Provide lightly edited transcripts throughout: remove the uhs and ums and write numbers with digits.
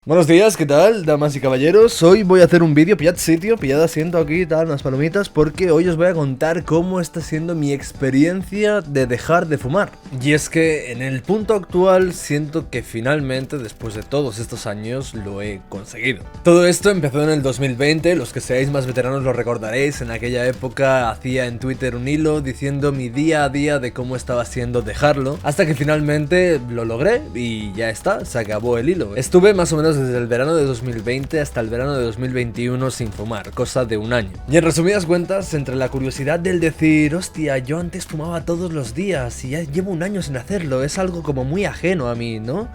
Buenos días, ¿qué tal, damas y caballeros? Hoy voy a hacer un vídeo, pillad sitio, pillad asiento aquí, tal, unas palomitas, porque hoy os voy a contar cómo está siendo mi experiencia de dejar de fumar. Y es que en el punto actual siento que finalmente, después de todos estos años, lo he conseguido. Todo esto empezó en el 2020, los que seáis más veteranos lo recordaréis. En aquella época hacía en Twitter un hilo diciendo mi día a día de cómo estaba siendo dejarlo, hasta que finalmente lo logré y ya está, se acabó el hilo. Estuve más o menos desde el verano de 2020 hasta el verano de 2021 sin fumar, cosa de un año. Y en resumidas cuentas, entre la curiosidad del decir, hostia, yo antes fumaba todos los días y ya llevo un año sin hacerlo, es algo como muy ajeno a mí, ¿no?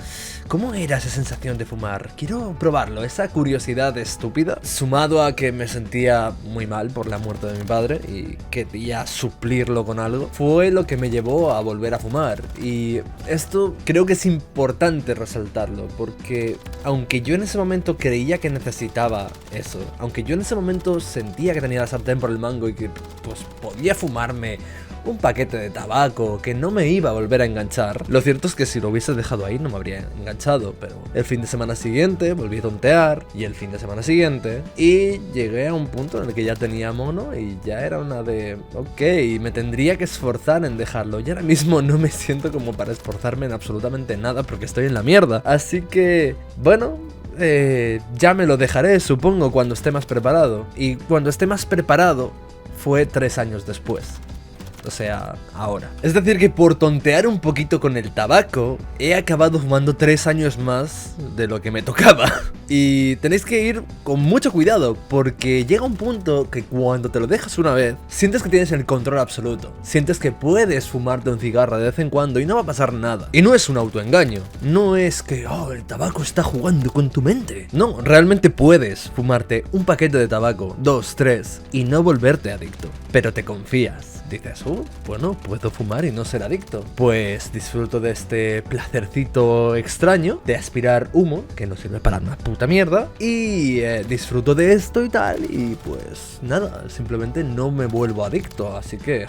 ¿Cómo era esa sensación de fumar? Quiero probarlo, esa curiosidad estúpida, sumado a que me sentía muy mal por la muerte de mi padre y quería suplirlo con algo, fue lo que me llevó a volver a fumar. Y esto creo que es importante resaltarlo, porque aunque yo en ese momento creía que necesitaba eso, aunque yo en ese momento sentía que tenía la sartén por el mango y que pues podía fumarme un paquete de tabaco que no me iba a volver a enganchar, lo cierto es que si lo hubiese dejado ahí no me habría enganchado, pero el fin de semana siguiente volví a tontear y el fin de semana siguiente y llegué a un punto en el que ya tenía mono y ya era una de ok, me tendría que esforzar en dejarlo y ahora mismo no me siento como para esforzarme en absolutamente nada porque estoy en la mierda, así que bueno, ya me lo dejaré, supongo, cuando esté más preparado. Y cuando esté más preparado fue 3 años después. O sea, ahora. Es decir que por tontear un poquito con el tabaco, he acabado fumando 3 años más de lo que me tocaba. Y tenéis que ir con mucho cuidado, porque llega un punto que cuando te lo dejas una vez, sientes que tienes el control absoluto. Sientes que puedes fumarte un cigarro de vez en cuando y no va a pasar nada. Y no es un autoengaño. No es que, el tabaco está jugando con tu mente. No, realmente puedes fumarte un paquete de tabaco, 2, 3, y no volverte adicto. Pero te confías. Dices, bueno, puedo fumar y no ser adicto. Pues disfruto de este placercito extraño de aspirar humo, que no sirve para una puta mierda, y disfruto de esto y tal, y pues nada, simplemente no me vuelvo adicto, así que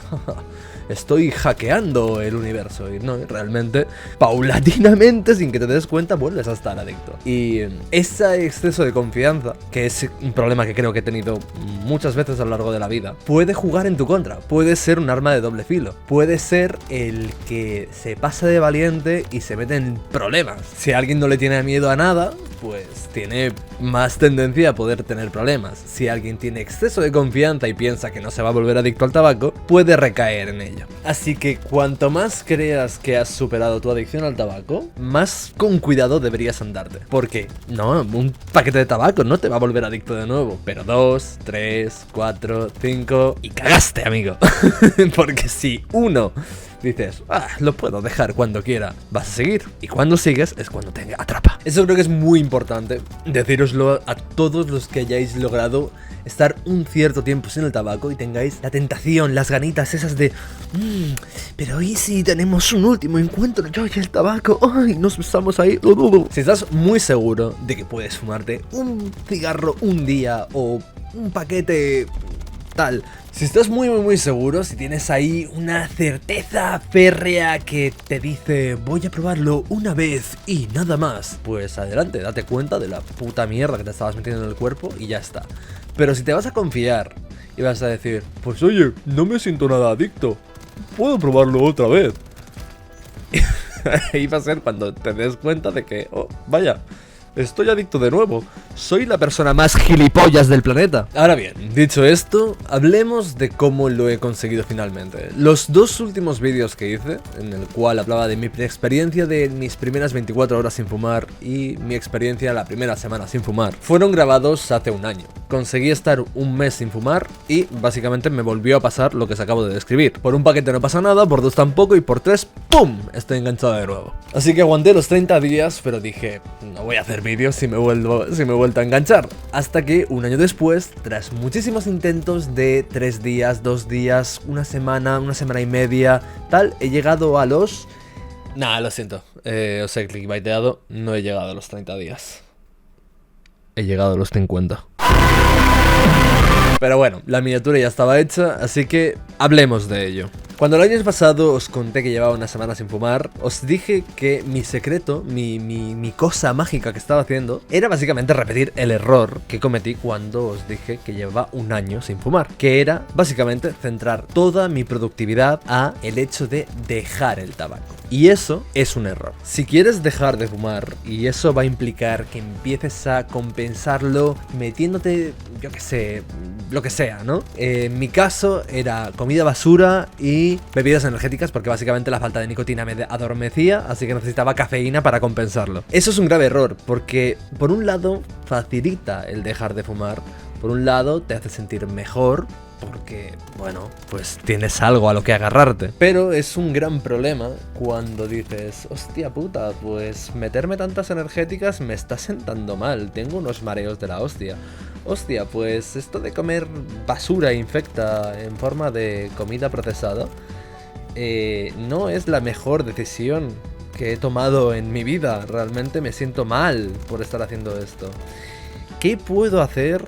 estoy hackeando el universo y no, realmente, paulatinamente, sin que te des cuenta, vuelves a estar adicto. Y ese exceso de confianza, que es un problema que creo que he tenido muchas veces a lo largo de la vida, puede jugar en tu contra, puede ser un arma de doble filo, puede ser el que se pasa de valiente y se mete en problemas. Si a alguien no le tiene miedo a nada, pues tiene más tendencia a poder tener problemas. Si alguien tiene exceso de confianza y piensa que no se va a volver adicto al tabaco, puede recaer en ello. Así que cuanto más creas que has superado tu adicción al tabaco, más con cuidado deberías andarte. Porque, no, un paquete de tabaco no te va a volver adicto de nuevo. Pero 2, 3, 4, 5 y cagaste, amigo. Porque si uno dices, lo puedo dejar cuando quiera, vas a seguir. Y cuando sigues es cuando te atrapa. Eso creo que es muy importante decíroslo a todos los que hayáis logrado estar un cierto tiempo sin el tabaco y tengáis la tentación, las ganitas esas de pero ¿y si tenemos un último encuentro yo y el tabaco? ¡Ay! Nos besamos ahí. Si estás muy seguro de que puedes fumarte un cigarro un día o un paquete tal, si estás muy seguro, si tienes ahí una certeza férrea que te dice voy a probarlo una vez y nada más, pues adelante, date cuenta de la puta mierda que te estabas metiendo en el cuerpo y ya está. Pero si te vas a confiar y vas a decir, pues oye, no me siento nada adicto, puedo probarlo otra vez. Ahí va a ser cuando te des cuenta de que, vaya, estoy adicto de nuevo. Soy la persona más gilipollas del planeta. Ahora bien, dicho esto, hablemos de cómo lo he conseguido finalmente. Los 2 últimos vídeos que hice, en el cual hablaba de mi experiencia de mis primeras 24 horas sin fumar y mi experiencia la primera semana sin fumar, fueron grabados hace un año. Conseguí estar un mes sin fumar y básicamente me volvió a pasar lo que os acabo de describir. Por un paquete no pasa nada, por 2 tampoco y por 3, ¡pum!, estoy enganchado de nuevo. Así que aguanté los 30 días, pero dije, no voy a hacer vídeos si me he vuelto a enganchar. Hasta que un año después, tras muchísimos intentos de 3 días, 2 días, una semana y media, tal, he llegado a los... lo siento, os he clickbaiteado, no he llegado a los 30 días. He llegado a los 50. Pero bueno, la miniatura ya estaba hecha, así que hablemos de ello. Cuando el año pasado os conté que llevaba una semana sin fumar, os dije que mi secreto, mi cosa mágica que estaba haciendo, era básicamente repetir el error que cometí cuando os dije que llevaba un año sin fumar, que era básicamente centrar toda mi productividad a el hecho de dejar el tabaco. Y eso es un error. Si quieres dejar de fumar, y eso va a implicar que empieces a compensarlo metiéndote, yo qué sé, lo que sea, ¿no? En mi caso era comida basura y bebidas energéticas, porque básicamente la falta de nicotina me adormecía, así que necesitaba cafeína para compensarlo. Eso es un grave error, porque por un lado facilita el dejar de fumar, por un lado te hace sentir mejor, porque, bueno, pues tienes algo a lo que agarrarte. Pero es un gran problema cuando dices, hostia puta, pues meterme tantas energéticas me está sentando mal, tengo unos mareos de la hostia. Hostia, pues esto de comer basura infecta en forma de comida procesada no es la mejor decisión que he tomado en mi vida. Realmente me siento mal por estar haciendo esto. ¿Qué puedo hacer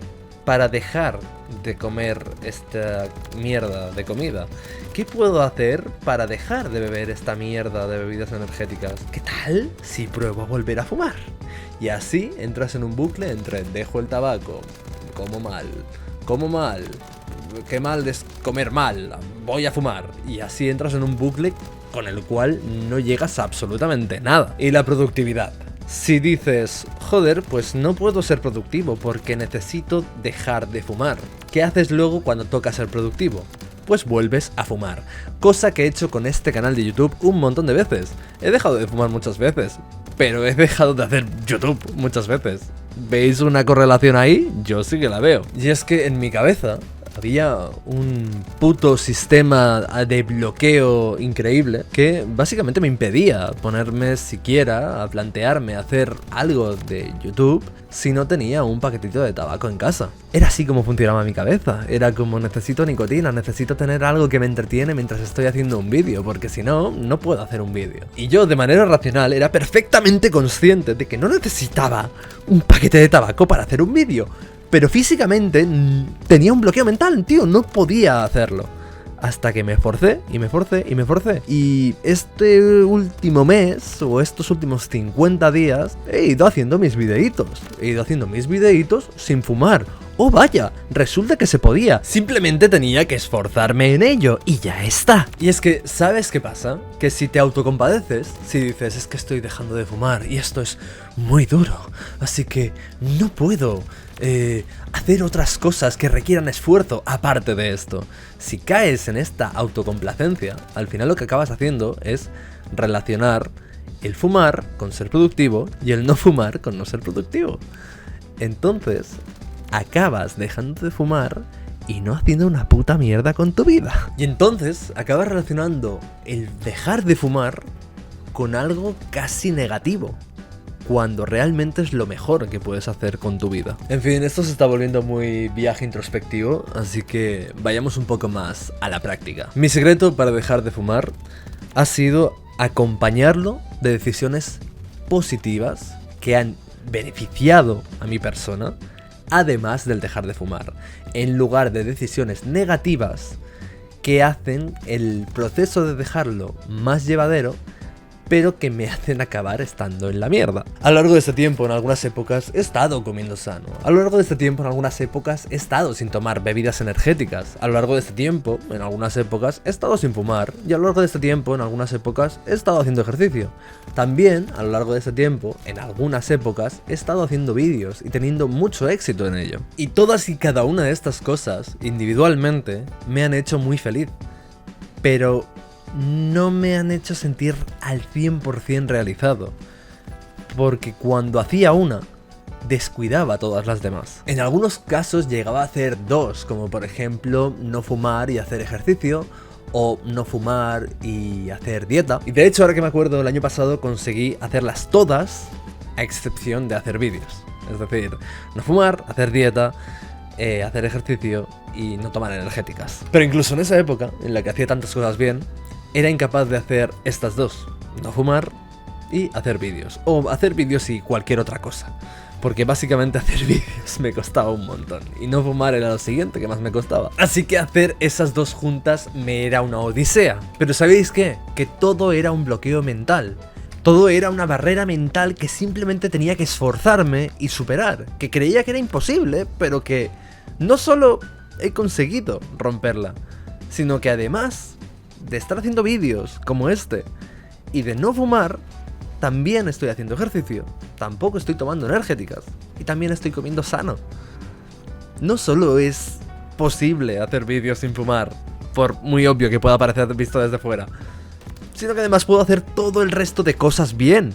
para dejar de comer esta mierda de comida? ¿Qué puedo hacer para dejar de beber esta mierda de bebidas energéticas? ¿Qué tal si pruebo a volver a fumar? Y así entras en un bucle entre dejo el tabaco, como mal, qué mal es comer mal, voy a fumar. Y así entras en un bucle con el cual no llegas a absolutamente nada. Y la productividad. Si dices, joder, pues no puedo ser productivo porque necesito dejar de fumar. ¿Qué haces luego cuando toca ser productivo? Pues vuelves a fumar. Cosa que he hecho con este canal de YouTube un montón de veces. He dejado de fumar muchas veces, pero he dejado de hacer YouTube muchas veces. ¿Veis una correlación ahí? Yo sí que la veo. Y es que en mi cabeza había un puto sistema de bloqueo increíble que básicamente me impedía ponerme siquiera a plantearme hacer algo de YouTube si no tenía un paquetito de tabaco en casa. Era así como funcionaba mi cabeza. Era como necesito nicotina, necesito tener algo que me entretiene mientras estoy haciendo un vídeo, porque si no, no puedo hacer un vídeo. Y yo de manera racional era perfectamente consciente de que no necesitaba un paquete de tabaco para hacer un vídeo. Pero físicamente tenía un bloqueo mental, tío, no podía hacerlo. Hasta que me esforcé, y me esforcé, y me esforcé. Y este último mes, o estos últimos 50 días, he ido haciendo mis videitos. He ido haciendo mis videitos sin fumar. ¡Oh vaya! Resulta que se podía. Simplemente tenía que esforzarme en ello, y ya está. Y es que, ¿sabes qué pasa? Que si te autocompadeces, si dices, es que estoy dejando de fumar, y esto es muy duro, así que no puedo hacer otras cosas que requieran esfuerzo aparte de esto. Si caes en esta autocomplacencia, al final lo que acabas haciendo es relacionar el fumar con ser productivo y el no fumar con no ser productivo. Entonces, acabas dejando de fumar y no haciendo una puta mierda con tu vida. Y entonces acabas relacionando el dejar de fumar con algo casi negativo, cuando realmente es lo mejor que puedes hacer con tu vida. En fin, esto se está volviendo muy viaje introspectivo, así que vayamos un poco más a la práctica. Mi secreto para dejar de fumar ha sido acompañarlo de decisiones positivas que han beneficiado a mi persona, además del dejar de fumar, en lugar de decisiones negativas que hacen el proceso de dejarlo más llevadero, pero que me hacen acabar estando en la mierda. A lo largo de este tiempo, en algunas épocas, he estado comiendo sano. A lo largo de este tiempo, en algunas épocas, he estado sin tomar bebidas energéticas. A lo largo de este tiempo, en algunas épocas, he estado sin fumar. Y a lo largo de este tiempo, en algunas épocas, he estado haciendo ejercicio. También, a lo largo de este tiempo, en algunas épocas, he estado haciendo vídeos y teniendo mucho éxito en ello. Y todas y cada una de estas cosas, individualmente, me han hecho muy feliz. Pero no me han hecho sentir al 100% realizado, porque cuando hacía una, descuidaba todas las demás. En algunos casos llegaba a hacer dos, como por ejemplo no fumar y hacer ejercicio, o no fumar y hacer dieta. Y de hecho, ahora que me acuerdo, el año pasado conseguí hacerlas todas, a excepción de hacer vídeos. Es decir, no fumar, hacer dieta, hacer ejercicio y no tomar energéticas. Pero incluso en esa época, en la que hacía tantas cosas bien, era incapaz de hacer estas dos, no fumar y hacer vídeos, o hacer vídeos y cualquier otra cosa. porque básicamente hacer vídeos me costaba un montón y no fumar era lo siguiente que más me costaba. Así que hacer esas dos juntas me era una odisea. Pero ¿sabéis qué? Que todo era un bloqueo mental. Todo era una barrera mental que simplemente tenía que esforzarme y superar, que creía que era imposible, pero que no solo he conseguido romperla, sino que además de estar haciendo vídeos como este y de no fumar, también estoy haciendo ejercicio, tampoco estoy tomando energéticas y también estoy comiendo sano. No solo es posible hacer vídeos sin fumar, por muy obvio que pueda parecer visto desde fuera, sino que además puedo hacer todo el resto de cosas bien.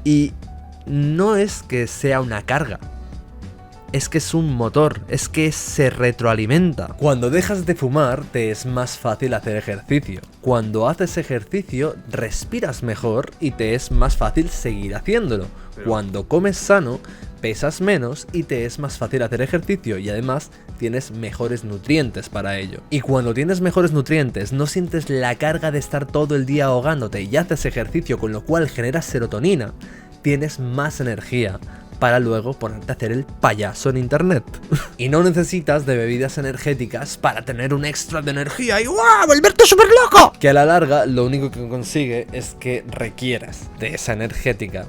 Y no es que sea una carga, es que es un motor, es que se retroalimenta. Cuando dejas de fumar te es más fácil hacer ejercicio. Cuando haces ejercicio respiras mejor y te es más fácil seguir haciéndolo. Cuando comes sano pesas menos y te es más fácil hacer ejercicio y además tienes mejores nutrientes para ello. Y cuando tienes mejores nutrientes no sientes la carga de estar todo el día ahogándote y haces ejercicio, con lo cual generas serotonina, tienes más energía para luego ponerte a hacer el payaso en internet. Y no necesitas de bebidas energéticas para tener un extra de energía y ¡guau! ¡Volverte súper loco! Que a la larga lo único que consigue es que requieras de esa energética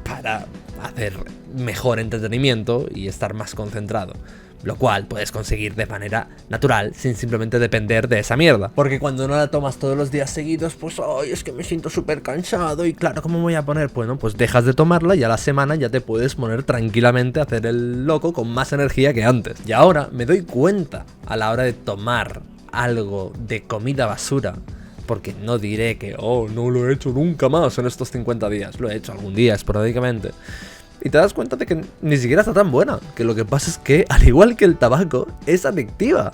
para hacer mejor entretenimiento y estar más concentrado. Lo cual puedes conseguir de manera natural, sin simplemente depender de esa mierda. Porque cuando no la tomas todos los días seguidos, pues ¡ay! Es que me siento súper cansado y claro, ¿cómo me voy a poner? Bueno, pues dejas de tomarla y a la semana ya te puedes poner tranquilamente a hacer el loco con más energía que antes. Y ahora me doy cuenta a la hora de tomar algo de comida basura, porque no diré que, oh, no lo he hecho nunca más en estos 50 días. Lo he hecho algún día esporádicamente. Y te das cuenta de que ni siquiera está tan buena. Que lo que pasa es que, al igual que el tabaco, es adictiva.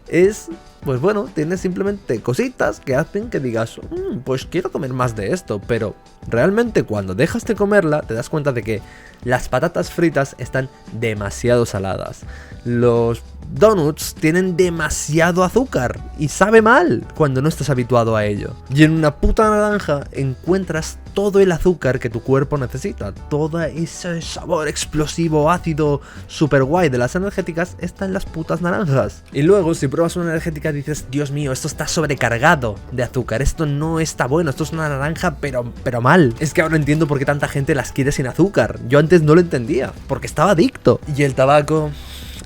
Es, pues bueno, tiene simplemente cositas que hacen que digas, pues quiero comer más de esto. Pero realmente cuando dejas de comerla, te das cuenta de que las patatas fritas están demasiado saladas. Los donuts tienen demasiado azúcar y sabe mal cuando no estás habituado a ello. Y en una puta naranja encuentras todo el azúcar que tu cuerpo necesita. Todo ese sabor explosivo, ácido, super guay de las energéticas está en las putas naranjas. Y luego si pruebas una energética dices, Dios mío, esto está sobrecargado de azúcar, esto no está bueno, esto es una naranja pero mal. Es que ahora entiendo por qué tanta gente las quiere sin azúcar. Yo antes no lo entendía, porque estaba adicto. Y el tabaco...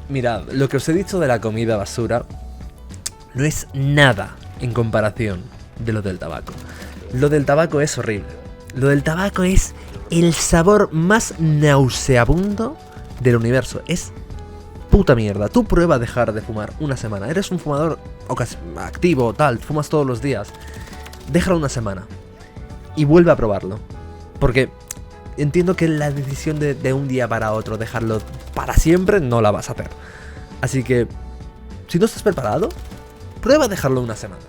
Mirad, lo que os he dicho de la comida basura no es nada en comparación de lo del tabaco. Lo del tabaco es horrible. Lo del tabaco es el sabor más nauseabundo del universo. Es puta mierda. Tú prueba dejar de fumar una semana. Eres un fumador activo, tal, fumas todos los días. Déjalo una semana y vuelve a probarlo. Porque... entiendo que la decisión de un día para otro dejarlo para siempre no la vas a hacer. Así que, si no estás preparado, prueba a dejarlo una semana.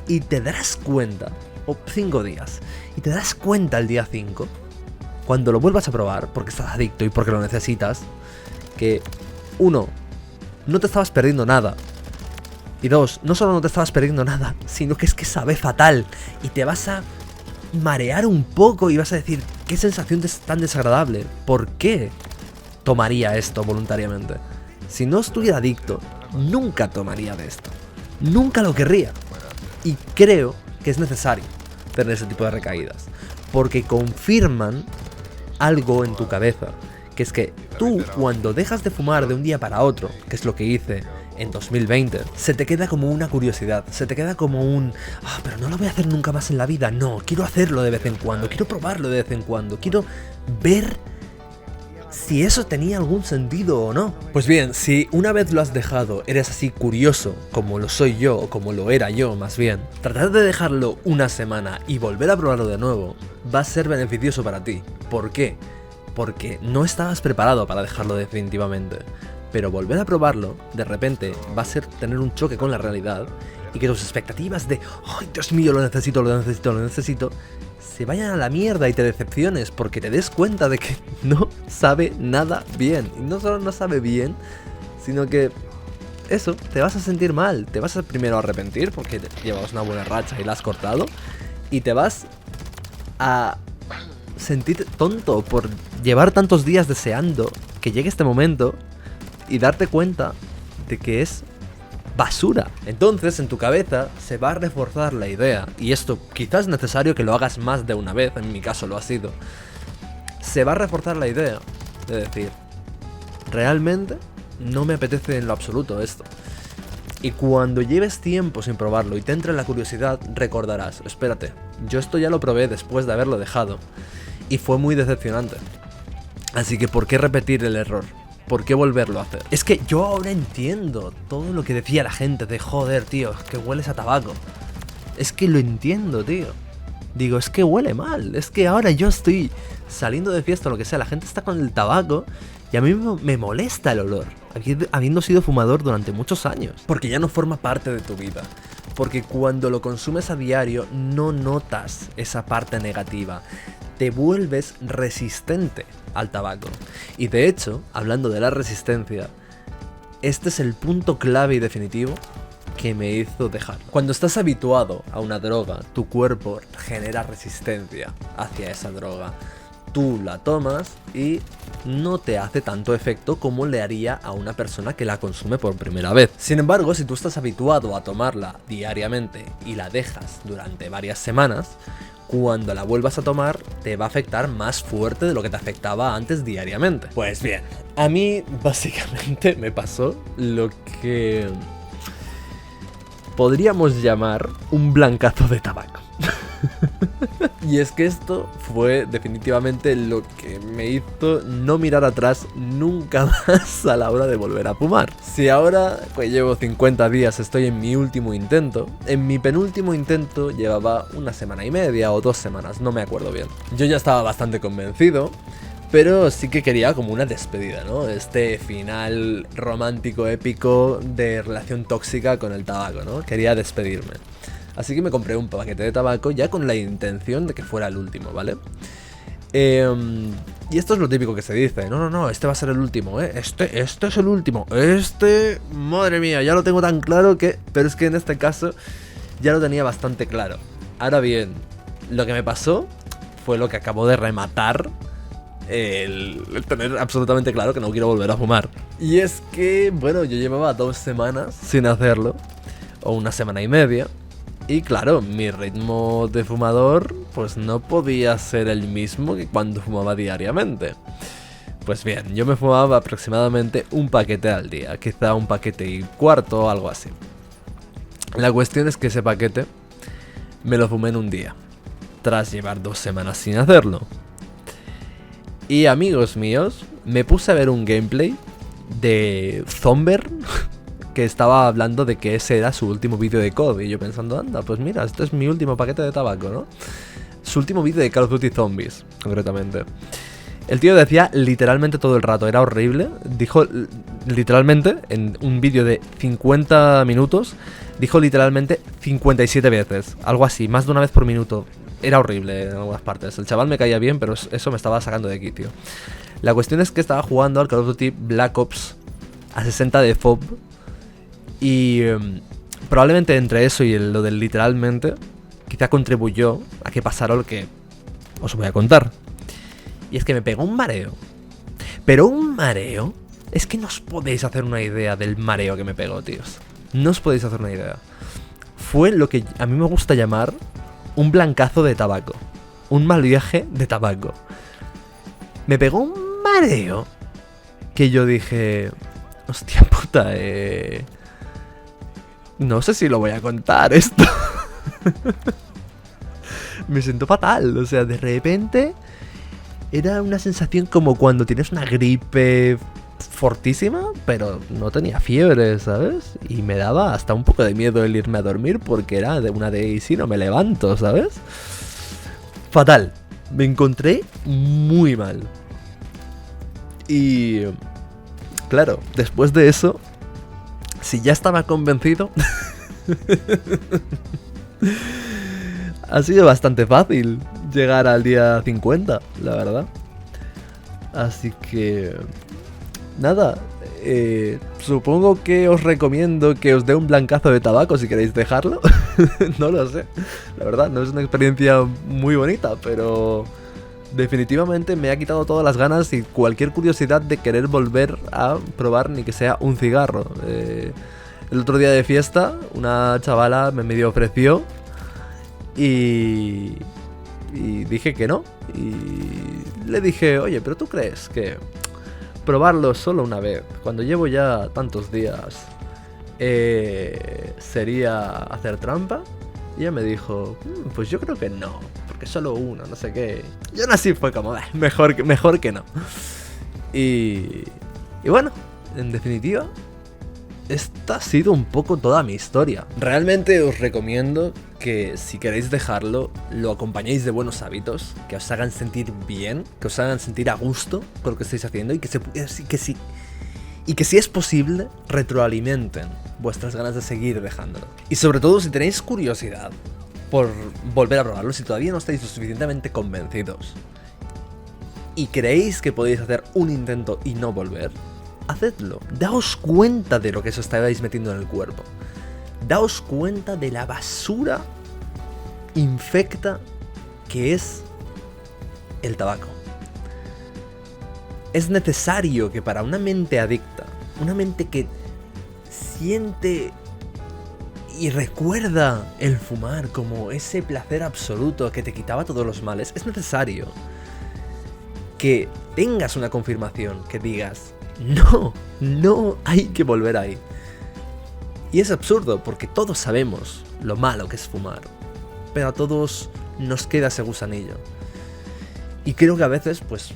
Y te darás cuenta, o 5 días, y te darás cuenta el día 5, cuando lo vuelvas a probar, porque estás adicto y porque lo necesitas, que 1, no te estabas perdiendo nada. Y 2, no solo no te estabas perdiendo nada, sino que es que sabe fatal. Y te vas a marear un poco y vas a decir, qué sensación tan desagradable, ¿por qué tomaría esto voluntariamente? Si no estuviera adicto, nunca tomaría de esto, nunca lo querría. Y creo que es necesario tener ese tipo de recaídas, porque confirman algo en tu cabeza, que es que tú cuando dejas de fumar de un día para otro, que es lo que hice en 2020, se te queda como una curiosidad, se te queda como un... pero no lo voy a hacer nunca más en la vida, no, quiero hacerlo de vez en cuando, quiero probarlo de vez en cuando, quiero ver si eso tenía algún sentido o no. Pues bien, si una vez lo has dejado, eres así curioso, como lo soy yo, o como lo era yo más bien, tratar de dejarlo una semana y volver a probarlo de nuevo, va a ser beneficioso para ti. ¿Por qué? Porque no estabas preparado para dejarlo definitivamente. Pero volver a probarlo, de repente, va a ser tener un choque con la realidad y que tus expectativas de ¡ay, Dios mío, lo necesito! Se vayan a la mierda y te decepciones porque te des cuenta de que no sabe nada bien. Y no solo no sabe bien, sino que eso, te vas a sentir mal. Te vas a primero arrepentir porque llevas una buena racha y la has cortado. Y te vas a sentirte tonto por llevar tantos días deseando que llegue este momento y darte cuenta de que es basura. Entonces en tu cabeza se va a reforzar la idea, y esto quizás es necesario que lo hagas más de una vez, en mi caso lo ha sido. Se va a reforzar la idea de decir, realmente no me apetece en lo absoluto esto. Y cuando lleves tiempo sin probarlo y te entre la curiosidad, recordarás, espérate, yo esto ya lo probé después de haberlo dejado y fue muy decepcionante. Así que ¿por qué repetir el error? ¿Por qué volverlo a hacer? Es que yo ahora entiendo todo lo que decía la gente de joder, tío, es que hueles a tabaco. Es que lo entiendo, tío. Digo, es que huele mal. Es que ahora yo estoy saliendo de fiesta o lo que sea, la gente está con el tabaco y a mí me molesta el olor, habiendo sido fumador durante muchos años. Porque ya no forma parte de tu vida. Porque cuando lo consumes a diario no notas esa parte negativa. Te vuelves resistente al tabaco. Y de hecho, hablando de la resistencia, este es el punto clave y definitivo que me hizo dejar. Cuando estás habituado a una droga, tu cuerpo genera resistencia hacia esa droga. Tú la tomas y no te hace tanto efecto como le haría a una persona que la consume por primera vez. Sin embargo, si tú estás habituado a tomarla diariamente y la dejas durante varias semanas, cuando la vuelvas a tomar te va a afectar más fuerte de lo que te afectaba antes diariamente. Pues bien, a mí básicamente me pasó lo que podríamos llamar un blancazo de tabaco. Y es que esto fue definitivamente lo que me hizo no mirar atrás nunca más a la hora de volver a fumar. Si ahora pues llevo 50 días, estoy en mi último intento, en mi penúltimo intento llevaba una semana y media o 2 semanas, no me acuerdo bien. Yo ya estaba bastante convencido, pero sí que quería como una despedida, ¿no? Este final romántico, épico de relación tóxica con el tabaco, ¿no? Quería despedirme. Así que me compré un paquete de tabaco ya con la intención de que fuera el último, ¿vale? Y esto es lo típico que se dice. No, este va a ser el último, ¿eh? Este es el último. Madre mía, ya lo tengo tan claro que... Pero es que en este caso ya lo tenía bastante claro. Ahora bien, lo que me pasó fue lo que acabó de rematar el tener absolutamente claro que no quiero volver a fumar. Y es que, bueno, yo llevaba 2 semanas sin hacerlo, o una semana y media. Y claro, mi ritmo de fumador pues no podía ser el mismo que cuando fumaba diariamente. Pues bien, yo me fumaba aproximadamente un paquete al día, quizá un paquete y cuarto o algo así. La cuestión es que ese paquete me lo fumé en un día, tras llevar 2 semanas sin hacerlo. Y amigos míos, me puse a ver un gameplay de Zomber que estaba hablando de que ese era su último vídeo de COD. Y yo pensando, anda, pues mira, este es mi último paquete de tabaco, ¿no? Su último vídeo de Call of Duty Zombies, concretamente. El tío decía literalmente todo el rato, era horrible. Dijo literalmente, en un vídeo de 50 minutos, dijo literalmente 57 veces. Algo así, más de una vez por minuto. Era horrible en algunas partes. El chaval me caía bien, pero eso me estaba sacando de quicio. La cuestión es que estaba jugando al Call of Duty Black Ops a 60 de FOB. Y probablemente entre eso y lo del literalmente, quizá contribuyó a que pasara lo que os voy a contar. Y es que me pegó un mareo. Pero un mareo... Es que no os podéis hacer una idea del mareo que me pegó, tíos. No os podéis hacer una idea. Fue lo que a mí me gusta llamar un blancazo de tabaco. Un mal viaje de tabaco. Me pegó un mareo que yo dije... Hostia puta, no sé si lo voy a contar esto. Me siento fatal, o sea, de repente era una sensación como cuando tienes una gripe fortísima, pero no tenía fiebre, ¿sabes? Y me daba hasta un poco de miedo el irme a dormir porque era de una de y si no me levanto, ¿sabes? Fatal, me encontré muy mal. Y claro, después de eso, si ya estaba convencido, ha sido bastante fácil llegar al día 50, la verdad. Así que... nada, supongo que os recomiendo que os dé un blancazo de tabaco si queréis dejarlo. No lo sé, la verdad, no es una experiencia muy bonita, pero... definitivamente me ha quitado todas las ganas y cualquier curiosidad de querer volver a probar ni que sea un cigarro. El otro día de fiesta, una chavala me medio ofreció y dije que no. Y le dije, oye, pero ¿tú crees que probarlo solo una vez, cuando llevo ya tantos días, sería hacer trampa? Y ella me dijo, pues yo creo que no, porque solo uno, no sé qué. Y aún así fue como, mejor que no. Y bueno, en definitiva, esta ha sido un poco toda mi historia. Realmente os recomiendo que si queréis dejarlo, lo acompañéis de buenos hábitos, que os hagan sentir bien, que os hagan sentir a gusto con lo que estáis haciendo y que si es posible, retroalimenten vuestras ganas de seguir dejándolo. Y sobre todo si tenéis curiosidad por volver a probarlo, si todavía no estáis lo suficientemente convencidos y creéis que podéis hacer un intento y no volver, hacedlo. Daos cuenta de lo que os estáis metiendo en el cuerpo. Daos cuenta de la basura infecta que es el tabaco. Es necesario que para una mente adicta, una mente que siente y recuerda el fumar como ese placer absoluto que te quitaba todos los males, es necesario que tengas una confirmación, que digas, no hay que volver ahí. Y es absurdo porque todos sabemos lo malo que es fumar, pero a todos nos queda ese gusanillo. Y creo que a veces, pues,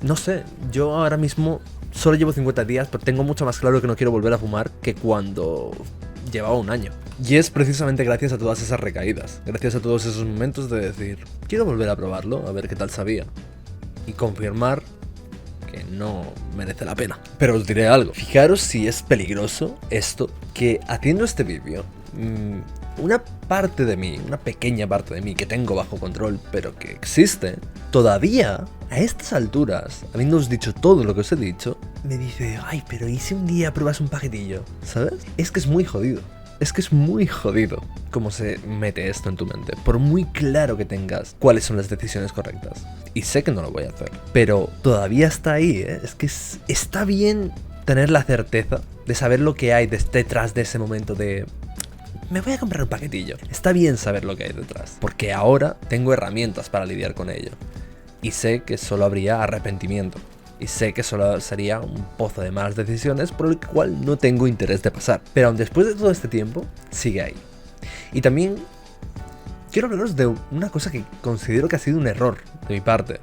no sé, yo ahora mismo solo llevo 50 días, pero tengo mucho más claro que no quiero volver a fumar que cuando llevaba un año. Y es precisamente gracias a todas esas recaídas, gracias a todos esos momentos de decir, quiero volver a probarlo, a ver qué tal sabía. Y confirmar que no merece la pena. Pero os diré algo, fijaros si es peligroso esto, que haciendo este vídeo, una parte de mí, una pequeña parte de mí que tengo bajo control, pero que existe, todavía, a estas alturas, habiéndoos dicho todo lo que os he dicho, me dice, ay, pero ¿y si un día pruebas un paquetillo? ¿Sabes? Es que es muy jodido. Es que es muy jodido cómo se mete esto en tu mente, por muy claro que tengas cuáles son las decisiones correctas. Y sé que no lo voy a hacer, pero todavía está ahí, ¿eh? Es que está bien tener la certeza de saber lo que hay detrás de ese momento de... me voy a comprar un paquetillo. Está bien saber lo que hay detrás, porque ahora tengo herramientas para lidiar con ello. Y sé que solo habría arrepentimiento. Y sé que solo sería un pozo de malas decisiones por el cual no tengo interés de pasar. Pero aun después de todo este tiempo, sigue ahí. Y también quiero hablaros de una cosa que considero que ha sido un error de mi parte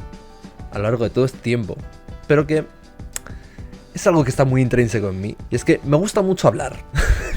a lo largo de todo este tiempo, pero que es algo que está muy intrínseco en mí. Y es que me gusta mucho hablar.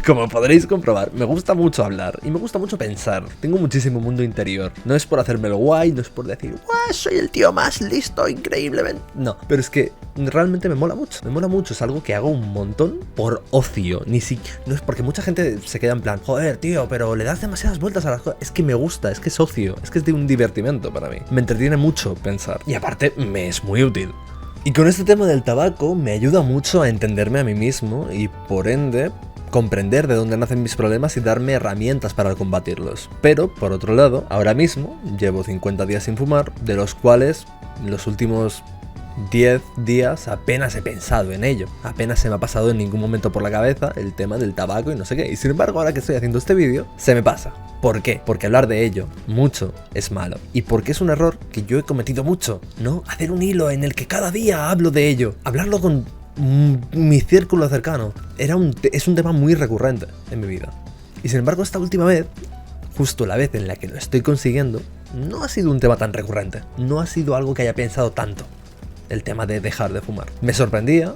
Como podréis comprobar, me gusta mucho hablar y me gusta mucho pensar. Tengo muchísimo mundo interior. No es por hacérmelo guay, no es por decir, ¡guau! Soy el tío más listo, increíblemente. No, pero es que realmente me mola mucho. Me mola mucho, es algo que hago un montón por ocio. No es porque mucha gente se queda en plan, joder, tío, pero le das demasiadas vueltas a las cosas. Es que me gusta, es que es ocio, es que es de un divertimento para mí. Me entretiene mucho pensar. Y aparte, me es muy útil. Y con este tema del tabaco me ayuda mucho a entenderme a mí mismo y por ende comprender de dónde nacen mis problemas y darme herramientas para combatirlos. Pero, por otro lado, ahora mismo llevo 50 días sin fumar, de los cuales los últimos 10 días apenas he pensado en ello. Apenas se me ha pasado en ningún momento por la cabeza el tema del tabaco y no sé qué. Y sin embargo, ahora que estoy haciendo este vídeo, se me pasa. ¿Por qué? Porque hablar de ello mucho es malo. Y porque es un error que yo he cometido mucho, ¿no? Hacer un hilo en el que cada día hablo de ello. Hablarlo con mi círculo cercano. Es un tema muy recurrente en mi vida. Y sin embargo, esta última vez, justo la vez en la que lo estoy consiguiendo, no ha sido un tema tan recurrente. No ha sido algo que haya pensado tanto. El tema de dejar de fumar. Me sorprendía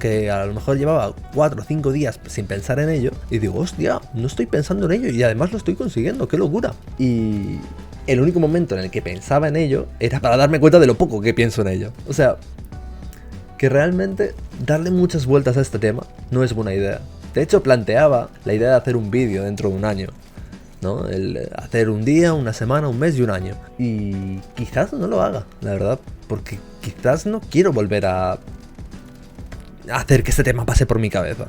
que a lo mejor llevaba 4 o 5 días sin pensar en ello y digo, hostia, no estoy pensando en ello y además lo estoy consiguiendo, qué locura. Y el único momento en el que pensaba en ello era para darme cuenta de lo poco que pienso en ello. O sea, que realmente darle muchas vueltas a este tema no es buena idea. De hecho, planteaba la idea de hacer un vídeo dentro de un año, ¿no? El hacer un día, una semana, un mes y un año. Y quizás no lo haga, la verdad, porque quizás no quiero volver a hacer que este tema pase por mi cabeza.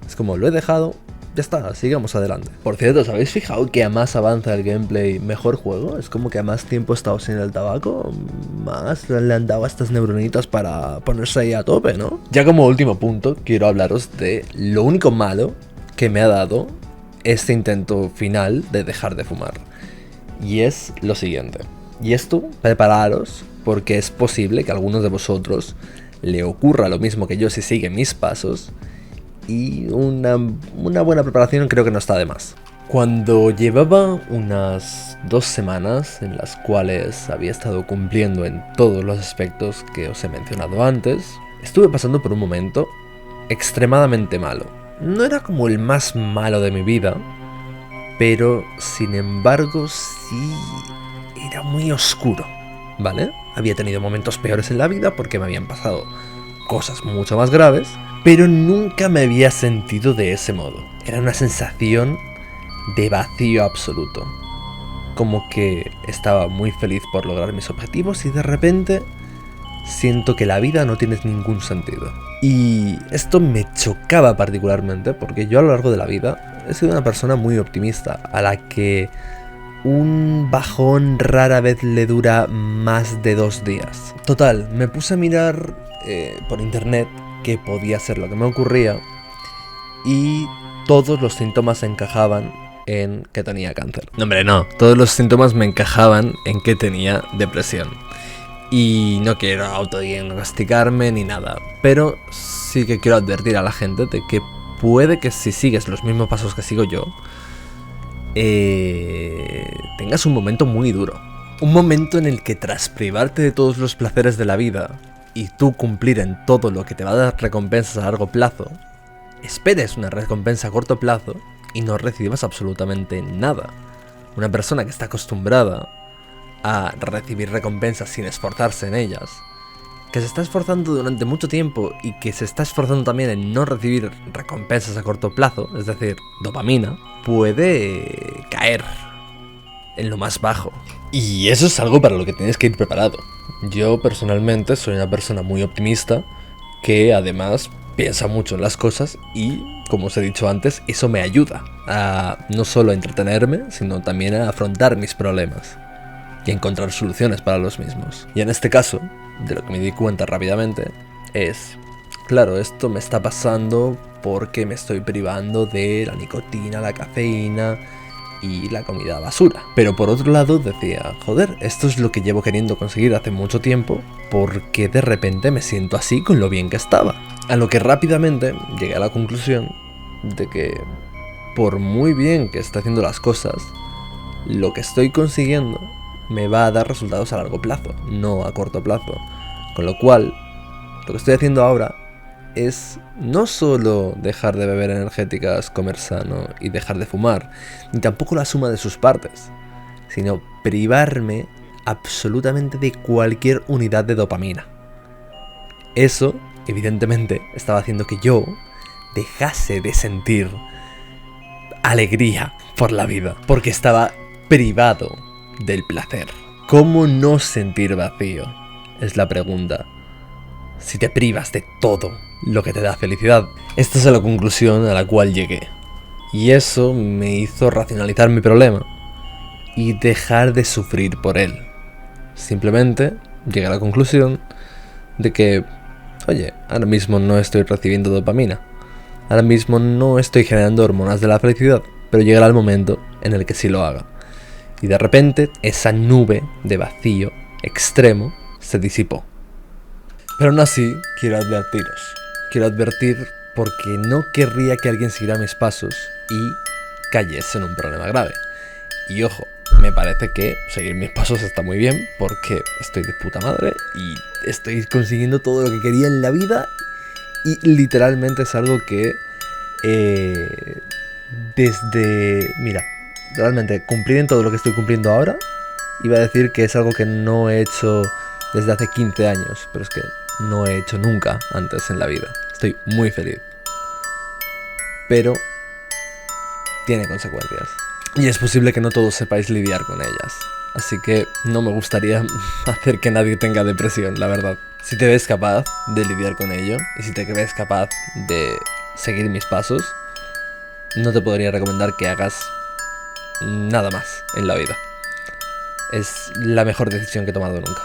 Es como, lo he dejado, ya está, sigamos adelante. Por cierto, ¿os habéis fijado que a más avanza el gameplay, mejor juego? Es como que a más tiempo he estado sin el tabaco, más le han dado a estas neuronitas para ponerse ahí a tope, ¿no? Ya como último punto, quiero hablaros de lo único malo que me ha dado este intento final de dejar de fumar. Y es lo siguiente. Y esto, prepararos, porque es posible que a algunos de vosotros le ocurra lo mismo que yo si sigue mis pasos. Y una buena preparación creo que no está de más. Cuando llevaba unas 2 semanas en las cuales había estado cumpliendo en todos los aspectos que os he mencionado antes, estuve pasando por un momento extremadamente malo. No era como el más malo de mi vida, pero sin embargo sí era muy oscuro, ¿vale? Había tenido momentos peores en la vida porque me habían pasado cosas mucho más graves, pero nunca me había sentido de ese modo. Era una sensación de vacío absoluto. Como que estaba muy feliz por lograr mis objetivos y de repente siento que la vida no tiene ningún sentido. Y esto me chocaba particularmente porque yo a lo largo de la vida he sido una persona muy optimista, a la que un bajón rara vez le dura más de 2 días. Total, me puse a mirar por internet qué podía ser lo que me ocurría y todos los síntomas encajaban en que tenía cáncer. No, hombre, no. Todos los síntomas me encajaban en que tenía depresión. Y no quiero autodiagnosticarme ni nada, pero sí que quiero advertir a la gente de que puede que si sigues los mismos pasos que sigo yo, tengas un momento muy duro. Un momento en el que tras privarte de todos los placeres de la vida y tú cumplir en todo lo que te va a dar recompensas a largo plazo, esperes una recompensa a corto plazo y no recibas absolutamente nada. Una persona que está acostumbrada a recibir recompensas sin esforzarse en ellas, que se está esforzando durante mucho tiempo y que se está esforzando también en no recibir recompensas a corto plazo, es decir, dopamina, puede caer en lo más bajo. Y eso es algo para lo que tienes que ir preparado. Yo personalmente soy una persona muy optimista que además piensa mucho en las cosas y, como os he dicho antes, eso me ayuda a no solo a entretenerme, sino también a afrontar mis problemas y a encontrar soluciones para los mismos. Y en este caso, de lo que me di cuenta rápidamente, es, claro, esto me está pasando porque me estoy privando de la nicotina, la cafeína y la comida basura. Pero por otro lado decía, joder, esto es lo que llevo queriendo conseguir hace mucho tiempo, porque de repente me siento así con lo bien que estaba. A lo que rápidamente llegué a la conclusión de que, por muy bien que esté haciendo las cosas, lo que estoy consiguiendo me va a dar resultados a largo plazo, no a corto plazo. Con lo cual, lo que estoy haciendo ahora es no solo dejar de beber energéticas, comer sano y dejar de fumar, ni tampoco la suma de sus partes, sino privarme absolutamente de cualquier unidad de dopamina. Eso, evidentemente, estaba haciendo que yo dejase de sentir alegría por la vida, porque estaba privado del placer. ¿Cómo no sentir vacío? Es la pregunta. Si te privas de todo lo que te da felicidad. Esta es la conclusión a la cual llegué. Y eso me hizo racionalizar mi problema y dejar de sufrir por él. Simplemente llegué a la conclusión de que, oye, ahora mismo no estoy recibiendo dopamina. Ahora mismo no estoy generando hormonas de la felicidad, pero llegará el momento en el que sí lo haga. Y de repente esa nube de vacío extremo se disipó. Pero aún así quiero advertiros. Quiero advertir porque no querría que alguien siguiera mis pasos y cayese en un problema grave. Y ojo, me parece que seguir mis pasos está muy bien porque estoy de puta madre y estoy consiguiendo todo lo que quería en la vida y literalmente es algo que mira, realmente cumplir en todo lo que estoy cumpliendo ahora, iba a decir que es algo que no he hecho desde hace 15 años, pero es que no he hecho nunca antes en la vida. Estoy muy feliz. Pero tiene consecuencias. Y es posible que no todos sepáis lidiar con ellas. Así que no me gustaría hacer que nadie tenga depresión, la verdad. Si te ves capaz de lidiar con ello, y si te ves capaz de seguir mis pasos, no te podría recomendar que hagas nada más en la vida. Es la mejor decisión que he tomado nunca.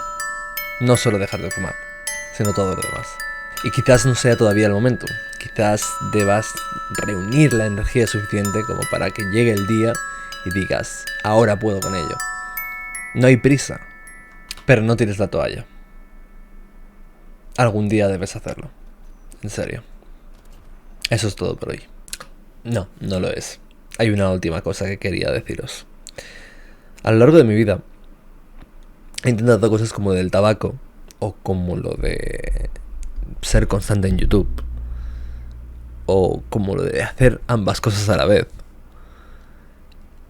No solo dejar de fumar, sino todo lo demás. Y quizás no sea todavía el momento. Quizás debas reunir la energía suficiente como para que llegue el día y digas, ahora puedo con ello. No hay prisa, pero no tires la toalla. Algún día debes hacerlo. En serio. Eso es todo por hoy. No, no lo es. Hay una última cosa que quería deciros. A lo largo de mi vida he intentado cosas como del tabaco o como lo de ser constante en YouTube o como lo de hacer ambas cosas a la vez.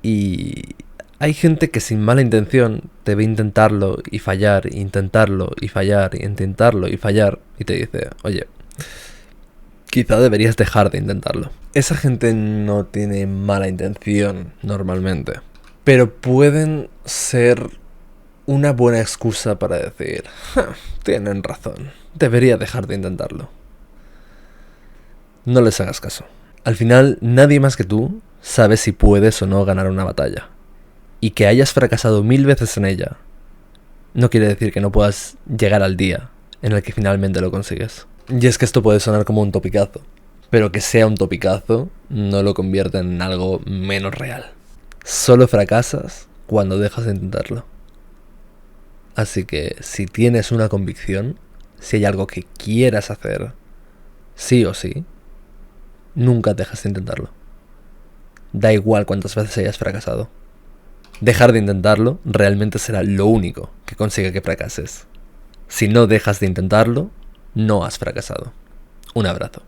Y hay gente que sin mala intención te ve intentarlo y fallar, intentarlo y fallar, intentarlo y fallar y te dice, oye, quizá deberías dejar de intentarlo. Esa gente no tiene mala intención normalmente, pero pueden ser una buena excusa para decir, tienen razón, debería dejar de intentarlo. No les hagas caso. Al final, nadie más que tú sabe si puedes o no ganar una batalla. Y que hayas fracasado 1000 veces en ella no quiere decir que no puedas llegar al día en el que finalmente lo consigues. Y es que esto puede sonar como un topicazo, pero que sea un topicazo no lo convierte en algo menos real. Solo fracasas cuando dejas de intentarlo. Así que si tienes una convicción, si hay algo que quieras hacer, sí o sí, nunca dejas de intentarlo. Da igual cuántas veces hayas fracasado. Dejar de intentarlo realmente será lo único que consiga que fracases. Si no dejas de intentarlo, no has fracasado. Un abrazo.